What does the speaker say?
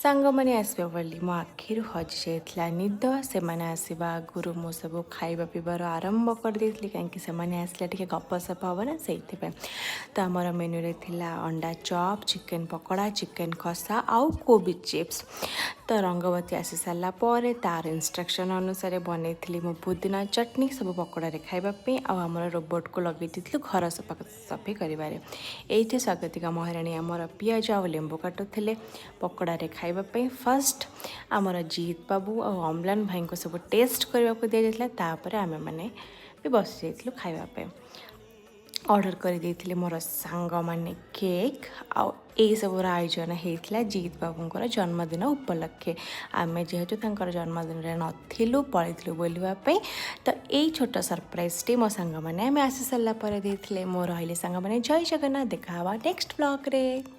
सांग मैंने आसबे बोली मो आखिर हजि जाइथिला निद से मैंने आसवा आगुरु मो सब खाइबा पीबार आरंभ कर देइथिली कहीं से मैंने आसला टिके गपसप हम ना से तो आमर मेन्यू रे थिला अंडा चॉप चिकन पकोड़ा चिकन कषा आउ कोबी चिप्स। तो रंगवती आसी सारा पर तार इंस्ट्रक्शन अनुसार बनई मो पुदीना चटनी सब पकोड़े खावाई आमर रोबोट को लगे देलु घर सफा सफी कर स्वागतिका महाराणी आमर पिज आ लेंबू काटुले पकोड़े खावाई फर्स्ट आमर जीत बाबू और अम्लान भाई को सब टेस्ट करने को दि जाता आम मैंने भी बस जाइलु खावाई ऑर्डर कर मोर सांग माने केक आउ यही सब आयोजन होता जीत बाबूर जन्मदिन उपलक्षे आम जेहेतु जन्मदिन नथिलु पलू बुलवाई तो यही छोट सरप्राइज टी मो सांग मैंने आम आसी सारापर मो रही सांग मैंने जय जगन्नाथ देखा नेक्स्ट ब्लॉग रे।